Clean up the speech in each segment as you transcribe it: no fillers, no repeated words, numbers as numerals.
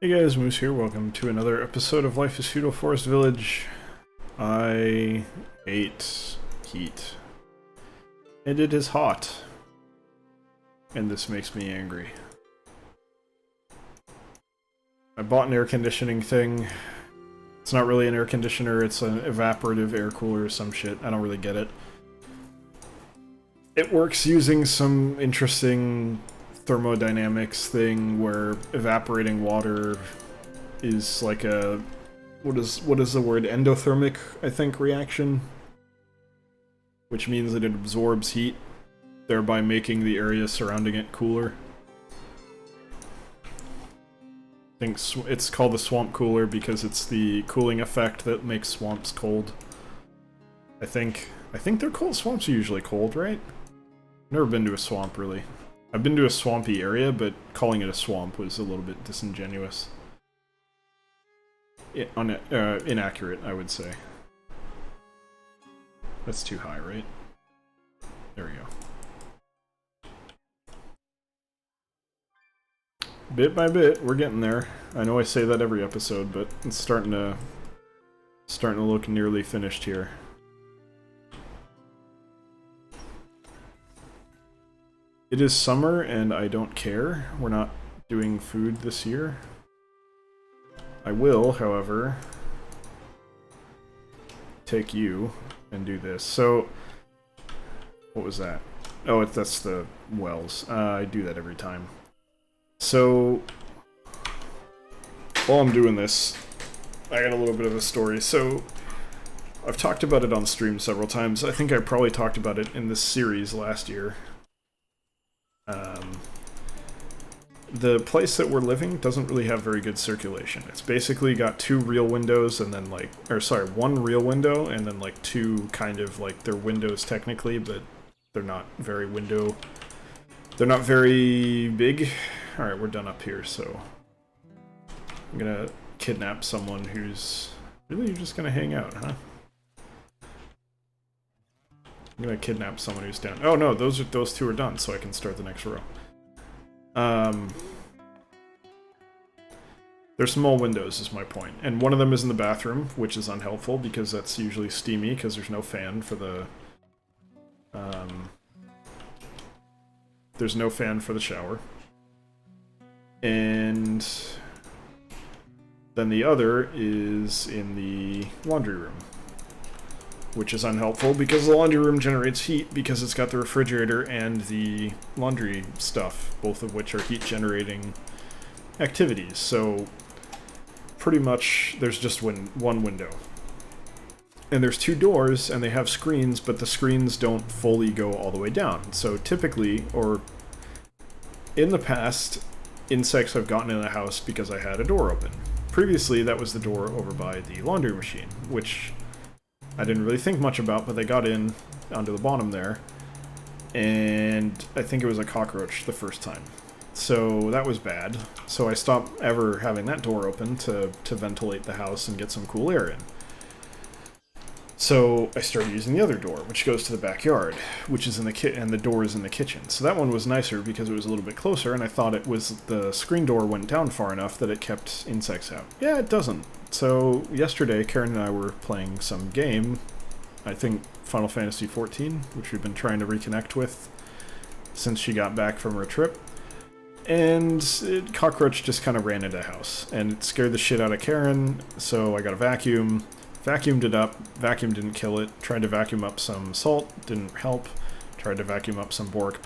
Hey guys, Moose here. Welcome to another episode of Life is Feudal Forest Village. I hate heat. And it is hot. And this makes me angry. I bought an air conditioning thing. It's not really an air conditioner, it's an evaporative air cooler or some shit. I don't really get it. It works using some interesting thermodynamics thing where evaporating water is like a what is the word, endothermic, I think, reaction, which means that it absorbs heat, thereby making the area surrounding it cooler. I think it's called the swamp cooler because it's the cooling effect that makes swamps cold. I think they're cold. Swamps are usually cold, right? Never been to a swamp, really. I've been to a swampy area, but calling it a swamp was a little bit disingenuous. Inaccurate, I would say. That's too high, right? There we go. Bit by bit, we're getting there. I know I say that every episode, but it's starting to look nearly finished here. It is summer, and I don't care. We're not doing food this year. I will, however, take you and do this. So, what was that? Oh, that's the wells. I do that every time. So, while I'm doing this, I got a little bit of a story. So, I've talked about it on stream several times. I think I probably talked about it in this series last year. The place that we're living doesn't really have very good circulation. It's basically got two real windows and then one real window and then like two kind of like they're windows technically, but they're not very they're not very big. Alright, we're done up here, so I'm gonna kidnap someone who's... Really, you're just gonna hang out, huh? I'm gonna kidnap someone who's down. Oh no, those two are done, so I can start the next row. There's small windows, is my point. And one of them is in the bathroom, which is unhelpful, because that's usually steamy, because there's no fan for the... there's no fan for the shower. And... then the other is in the laundry room, which is unhelpful because the laundry room generates heat because it's got the refrigerator and the laundry stuff, both of which are heat-generating activities. So, pretty much, there's just one window. And there's two doors, and they have screens, but the screens don't fully go all the way down. So typically, or in the past, insects have gotten in the house because I had a door open. Previously, that was the door over by the laundry machine, which I didn't really think much about, but they got in onto the bottom there, and I think it was a cockroach the first time. So that was bad. So I stopped ever having that door open to ventilate the house and get some cool air in. So I started using the other door, which goes to the backyard, which is in the and the door is in the kitchen. So that one was nicer because it was a little bit closer, and I thought it was the screen door went down far enough that it kept insects out. Yeah, it doesn't. So yesterday, Karen and I were playing some game, I think Final Fantasy XIV, which we've been trying to reconnect with since she got back from her trip. And cockroach just kind of ran into the house, and it scared the shit out of Karen, so I got a vacuum. Vacuumed it up, vacuum didn't kill it, tried to vacuum up some salt, didn't help, tried to vacuum up some boric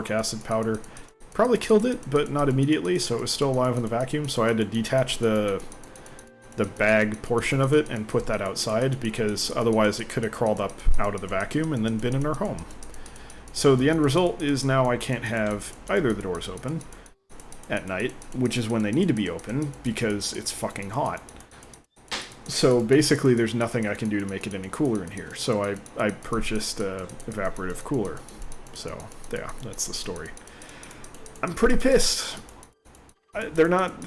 acid powder, probably killed it, but not immediately, so it was still alive in the vacuum, so I had to detach the bag portion of it and put that outside, because otherwise it could have crawled up out of the vacuum and then been in our home. So the end result is now I can't have either of the doors open at night, which is when they need to be open, because it's fucking hot. So basically there's nothing I can do to make it any cooler in here. So I purchased a evaporative cooler. So yeah, that's the story. I'm pretty pissed. We're not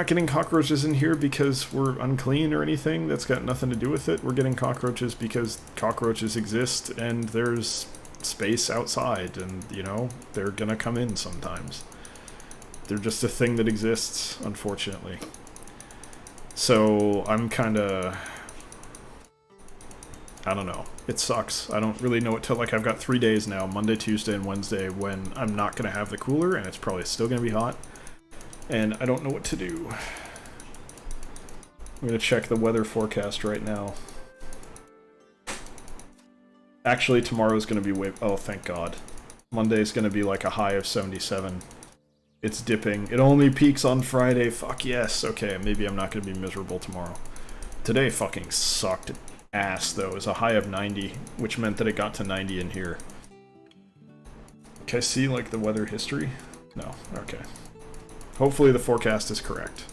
getting cockroaches in here because we're unclean or anything. That's got nothing to do with it. We're getting cockroaches because cockroaches exist and there's space outside, and you know, they're gonna come in sometimes. They're just a thing that exists, unfortunately. So I'm kind of... I don't know. It sucks. I don't really know what to... Like, I've got 3 days now, Monday, Tuesday, and Wednesday, when I'm not going to have the cooler, and it's probably still going to be hot. And I don't know what to do. I'm going to check the weather forecast right now. Actually, tomorrow's going to be way... Oh, thank God. Monday's going to be like a high of 77. It's dipping. It only peaks on Friday. Fuck yes. Okay, maybe I'm not going to be miserable tomorrow. Today fucking sucked ass, though. It was a high of 90, which meant that it got to 90 in here. Can I see, like, the weather history? No. Okay. Hopefully the forecast is correct.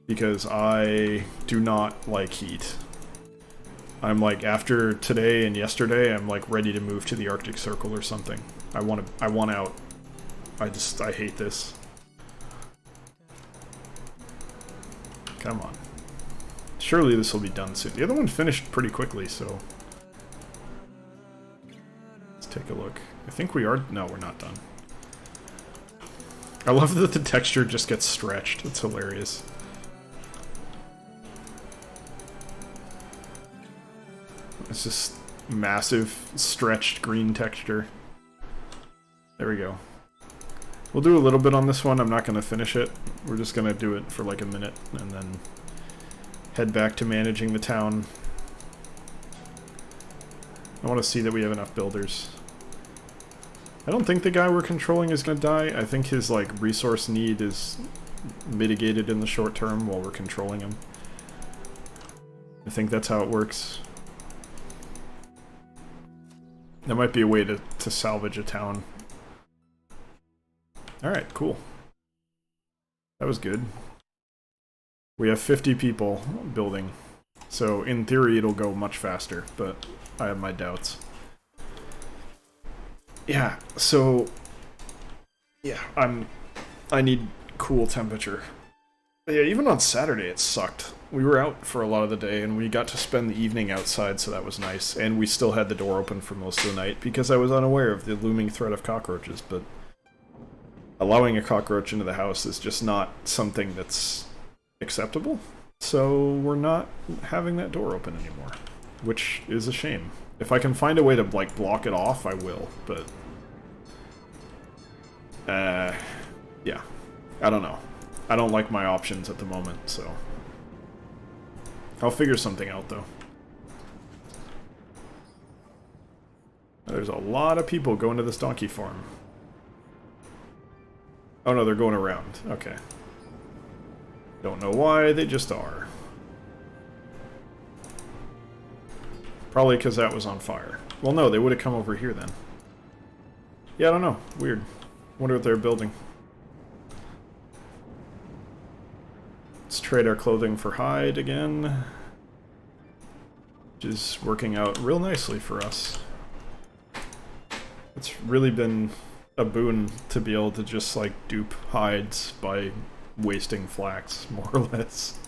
Because I do not like heat. I'm like, after today and yesterday, I'm like ready to move to the Arctic Circle or something. I want out. I hate this. Come on. Surely this will be done soon. The other one finished pretty quickly, so... Let's take a look. I think we are... No, we're not done. I love that the texture just gets stretched. It's hilarious. It's just massive, stretched green texture. There we go. We'll do a little bit on this one. I'm not going to finish it. We're just going to do it for like a minute and then head back to managing the town. I want to see that we have enough builders. I don't think the guy we're controlling is going to die. I think his like resource need is mitigated in the short term while we're controlling him. I think that's how it works. That might be a way to salvage a town. Alright, cool. That was good. We have 50 people building. So in theory it'll go much faster, but I have my doubts. Yeah, so... Yeah, I need cool temperature. Yeah, even on Saturday it sucked. We were out for a lot of the day, and we got to spend the evening outside, so that was nice. And we still had the door open for most of the night, because I was unaware of the looming threat of cockroaches, but... allowing a cockroach into the house is just not something that's acceptable. So we're not having that door open anymore, which is a shame. If I can find a way to, like, block it off, I will, but... yeah. I don't know. I don't like my options at the moment, so... I'll figure something out, though. There's a lot of people going to this donkey farm. Oh no, they're going around. Okay. Don't know why, they just are. Probably because that was on fire. Well, no, they would have come over here then. Yeah, I don't know. Weird. Wonder what they're building. Let's trade our clothing for hide again. Which is working out real nicely for us. It's really been a boon to be able to just, like, dupe hides by wasting flax, more or less.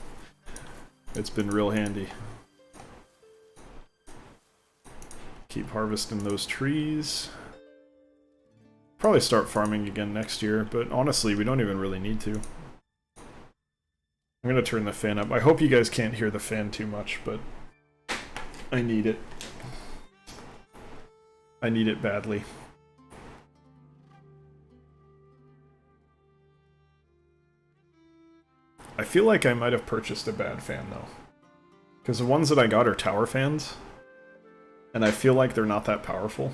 It's been real handy. Keep harvesting those trees. Probably start farming again next year, but honestly, we don't even really need to. I'm gonna turn the fan up. I hope you guys can't hear the fan too much, but I need it. I need it badly. I feel like I might have purchased a bad fan, though. Because the ones that I got are tower fans, and I feel like they're not that powerful.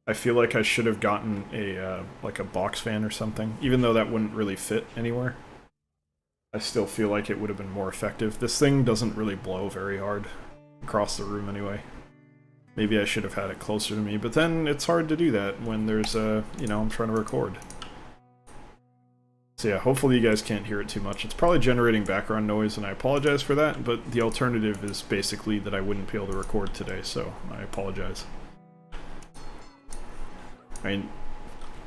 I feel like I should have gotten a, like a box fan or something, even though that wouldn't really fit anywhere. I still feel like it would have been more effective. This thing doesn't really blow very hard, across the room anyway. Maybe I should have had it closer to me, but then it's hard to do that when there's you know, I'm trying to record. So yeah, hopefully you guys can't hear it too much. It's probably generating background noise, and I apologize for that, but the alternative is basically that I wouldn't be able to record today, so I apologize. I mean,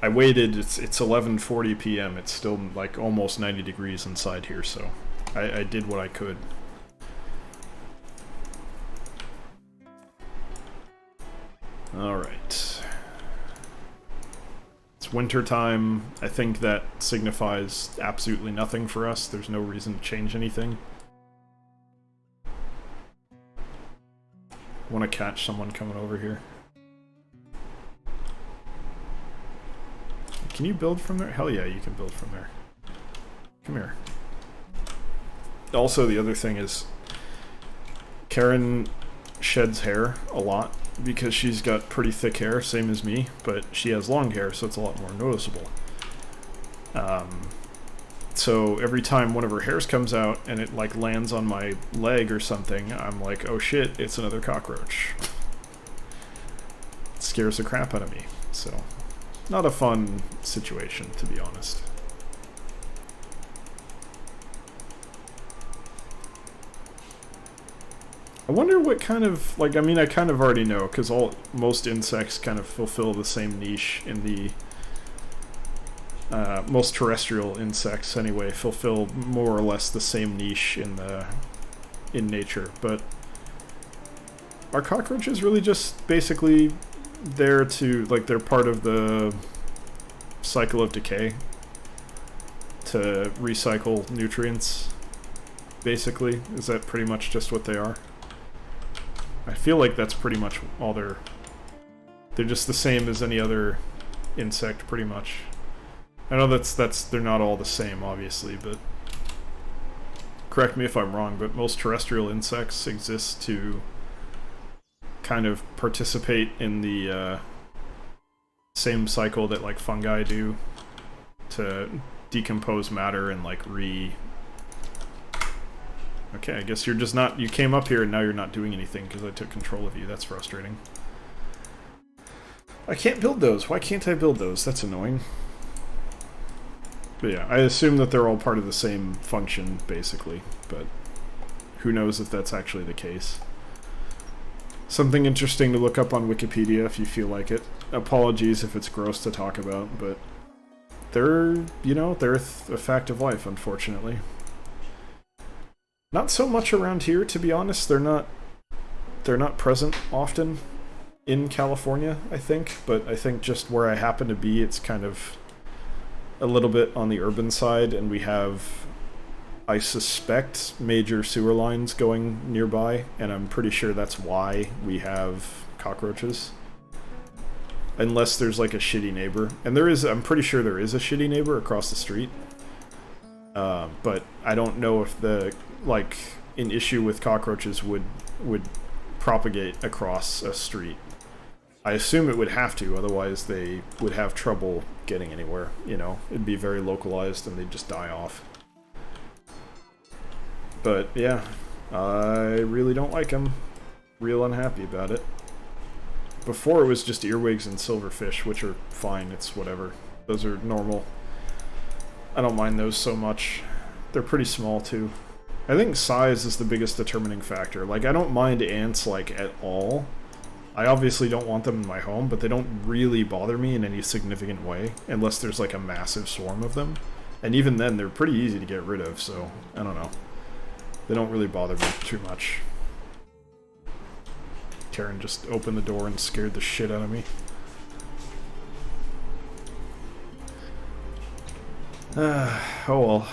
I waited, it's 11:40 p.m., it's still like almost 90 degrees inside here, so I did what I could. Alright. It's wintertime. I think that signifies absolutely nothing for us. There's no reason to change anything. I want to catch someone coming over here. Can you build from there? Hell yeah, you can build from there. Come here. Also, the other thing is, Karen sheds hair a lot because she's got pretty thick hair, same as me, but she has long hair, so it's a lot more noticeable. So every time one of her hairs comes out and it like lands on my leg or something, I'm like, oh shit, it's another cockroach. It scares the crap out of me, so not a fun situation, to be honest. I wonder what kind of, like, I mean, I kind of already know, because most insects kind of fulfill the same niche in the, most terrestrial insects, anyway, fulfill more or less the same niche in nature, but are cockroaches really just basically there to, like, they're part of the cycle of decay to recycle nutrients, basically? Is that pretty much just what they are? I feel like that's pretty much all they're just the same as any other insect, pretty much. I know they're not all the same, obviously, but correct me if I'm wrong, but most terrestrial insects exist to kind of participate in the same cycle that like fungi do to decompose matter and like Okay, I guess you're just not... You came up here and now you're not doing anything because I took control of you. That's frustrating. I can't build those. Why can't I build those? That's annoying. But yeah, I assume that they're all part of the same function, basically. But who knows if that's actually the case. Something interesting to look up on Wikipedia if you feel like it. Apologies if it's gross to talk about, but they're, you know, they're a fact of life, unfortunately. Not so much around here, to be honest. They're not present often in California, I think, but I think just where I happen to be, it's kind of a little bit on the urban side, and we have, I suspect, major sewer lines going nearby, and I'm pretty sure that's why we have cockroaches. Unless there's like a shitty neighbor. And there is, I'm pretty sure there is a shitty neighbor across the street. But I don't know if the, like, an issue with cockroaches would propagate across a street. I assume it would have to, otherwise they would have trouble getting anywhere, you know? It'd be very localized and they'd just die off. But, yeah, I really don't like them. Real unhappy about it. Before it was just earwigs and silverfish, which are fine, it's whatever. Those are normal. I don't mind those so much. They're pretty small, too. I think size is the biggest determining factor. Like, I don't mind ants, like, at all. I obviously don't want them in my home, but they don't really bother me in any significant way, unless there's, like, a massive swarm of them. And even then, they're pretty easy to get rid of, so, I don't know. They don't really bother me too much. Karen just opened the door and scared the shit out of me. Oh well.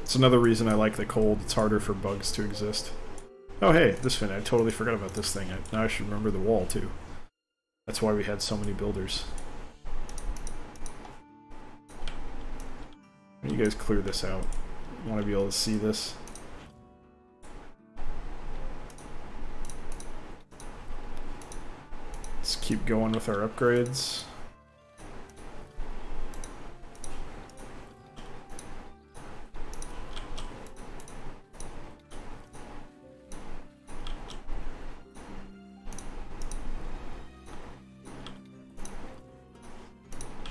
It's another reason I like the cold. It's harder for bugs to exist. Oh hey, this thing. I totally forgot about this thing. Now I should remember the wall too. That's why we had so many builders. You guys clear this out. I want to be able to see this. Let's keep going with our upgrades.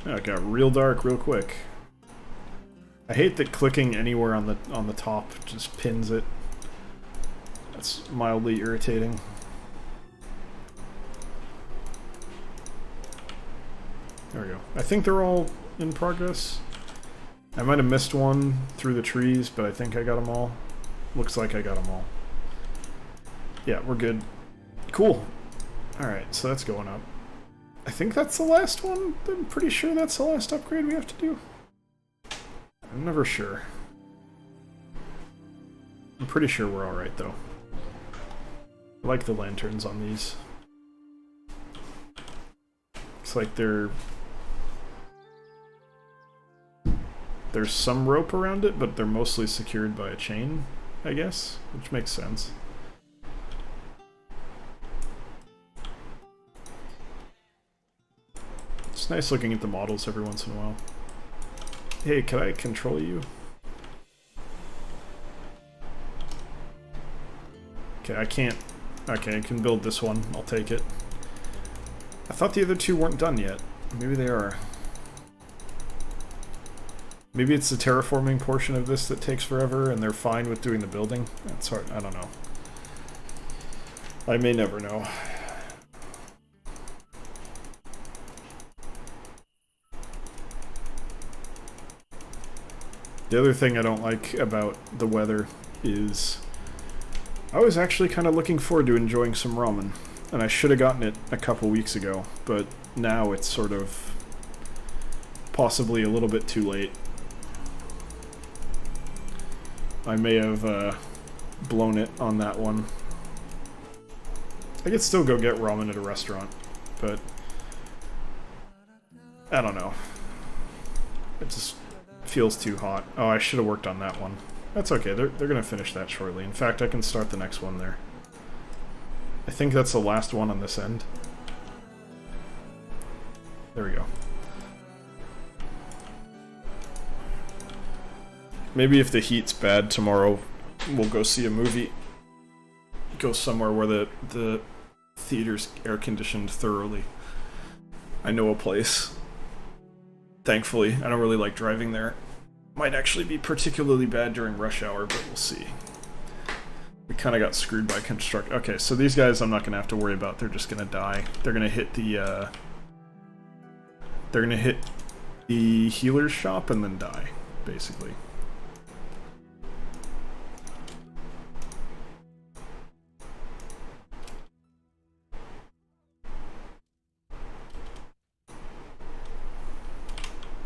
Oh, it got real dark real quick. I hate that clicking anywhere on the top just pins it. That's mildly irritating. There we go. I think they're all in progress. I might have missed one through the trees, but I think I got them all. Looks like I got them all. Yeah, we're good. Cool. Alright, so that's going up. I think that's the last one. I'm pretty sure that's the last upgrade we have to do. I'm never sure. I'm pretty sure we're alright, though. I like the lanterns on these. It's like there's some rope around it, but they're mostly secured by a chain, I guess, which makes sense. It's nice looking at the models every once in a while. Hey, can I control you? Okay, I can't. Okay, I can build this one. I'll take it. I thought the other two weren't done yet. Maybe they are. Maybe it's the terraforming portion of this that takes forever and they're fine with doing the building. That's hard. I don't know. I may never know. The other thing I don't like about the weather is I was actually kind of looking forward to enjoying some ramen, and I should have gotten it a couple weeks ago, but now it's sort of possibly a little bit too late. I may have blown it on that one. I could still go get ramen at a restaurant, but I don't know. It just feels too hot. Oh, I should have worked on that one. That's okay, they're gonna finish that shortly. In fact, I can start the next one there. I think that's the last one on this end. There we go. Maybe if the heat's bad tomorrow, we'll go see a movie. Go somewhere where the theater's air-conditioned thoroughly. I know a place. Thankfully, I don't really like driving there. Might actually be particularly bad during rush hour, but we'll see. We kind of got screwed by construct. Okay, so these guys I'm not going to have to worry about. They're just going to die. They're going to hit the they're going to hit the healer's shop and then die, basically.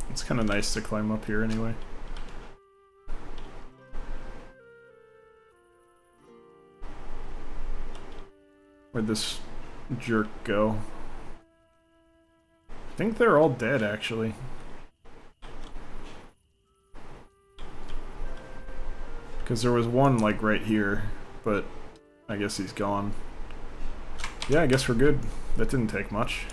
It's kind of nice to climb up here anyway. Where'd this jerk go? I think they're all dead, actually. Because there was one, like, right here, but I guess he's gone. Yeah, I guess we're good. That didn't take much.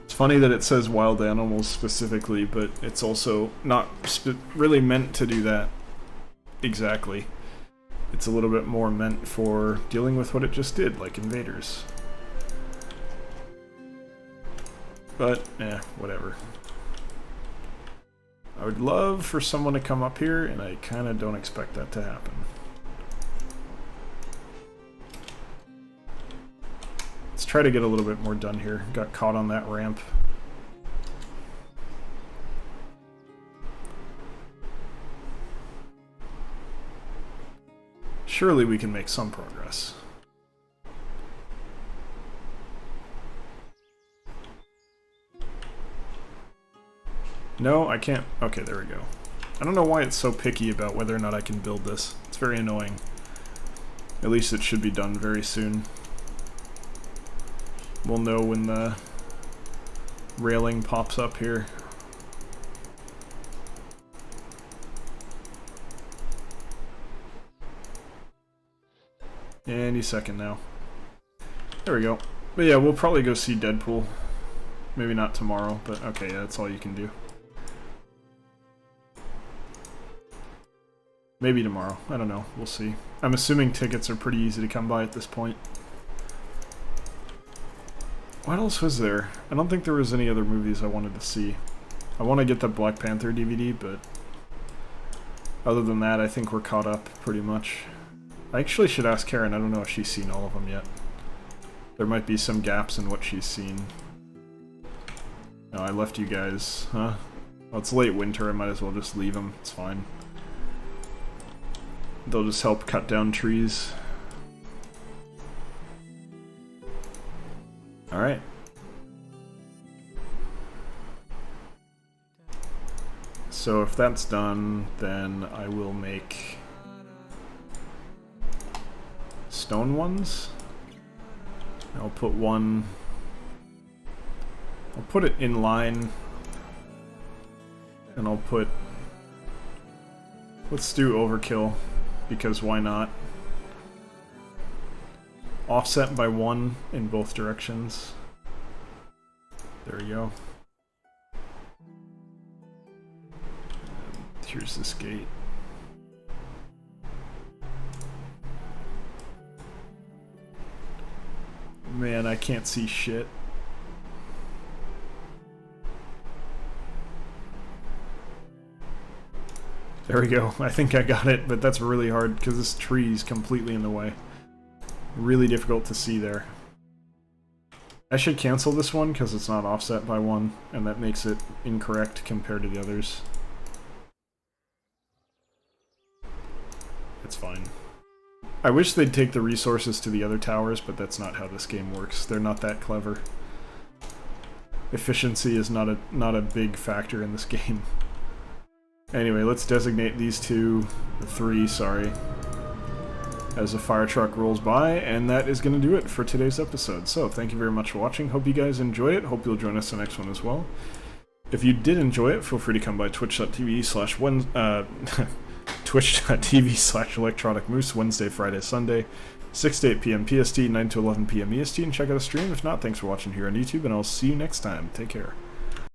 It's funny that it says wild animals specifically, but it's also not really meant to do that exactly. It's a little bit more meant for dealing with what it just did, like invaders. But, whatever. I would love for someone to come up here, and I kind of don't expect that to happen. Let's try to get a little bit more done here. Got caught on that ramp. Surely we can make some progress. No, I can't. Okay, there we go. I don't know why it's so picky about whether or not I can build this. It's very annoying. At least it should be done very soon. We'll know when the railing pops up here. Any second now. There we go. But yeah, we'll probably go see Deadpool. Maybe not tomorrow, but okay, yeah, that's all you can do. Maybe tomorrow. I don't know. We'll see. I'm assuming tickets are pretty easy to come by at this point. What else was there? I don't think there was any other movies I wanted to see. I want to get the Black Panther DVD, but other than that, I think we're caught up pretty much. I actually should ask Karen. I don't know if she's seen all of them yet. There might be some gaps in what she's seen. No, I left you guys, huh? Well, it's late winter. I might as well just leave them. It's fine. They'll just help cut down trees. Alright. So if that's done, then I will make stone ones. I'll put one... I'll put it in line. And I'll put... Let's do overkill, because why not? Offset by 1 in both directions. There we go. And here's this gate. Man, I can't see shit. There we go. I think I got it, but that's really hard because this tree is completely in the way. Really difficult to see there. I should cancel this one because it's not offset by 1, and that makes it incorrect compared to the others. It's fine. I wish they'd take the resources to the other towers, but that's not how this game works. They're not that clever. Efficiency is not a big factor in this game. Anyway, let's designate these three, sorry, as a fire truck rolls by, and that is going to do it for today's episode. So, thank you very much for watching. Hope you guys enjoyed it. Hope you'll join us the next one as well. If you did enjoy it, feel free to come by twitch.tv/electronicmoose Wednesday, Friday, Sunday, 6 to 8 p.m. PST, 9 to 11 p.m. EST, and check out a stream. If not, thanks for watching here on YouTube, and I'll see you next time. Take care.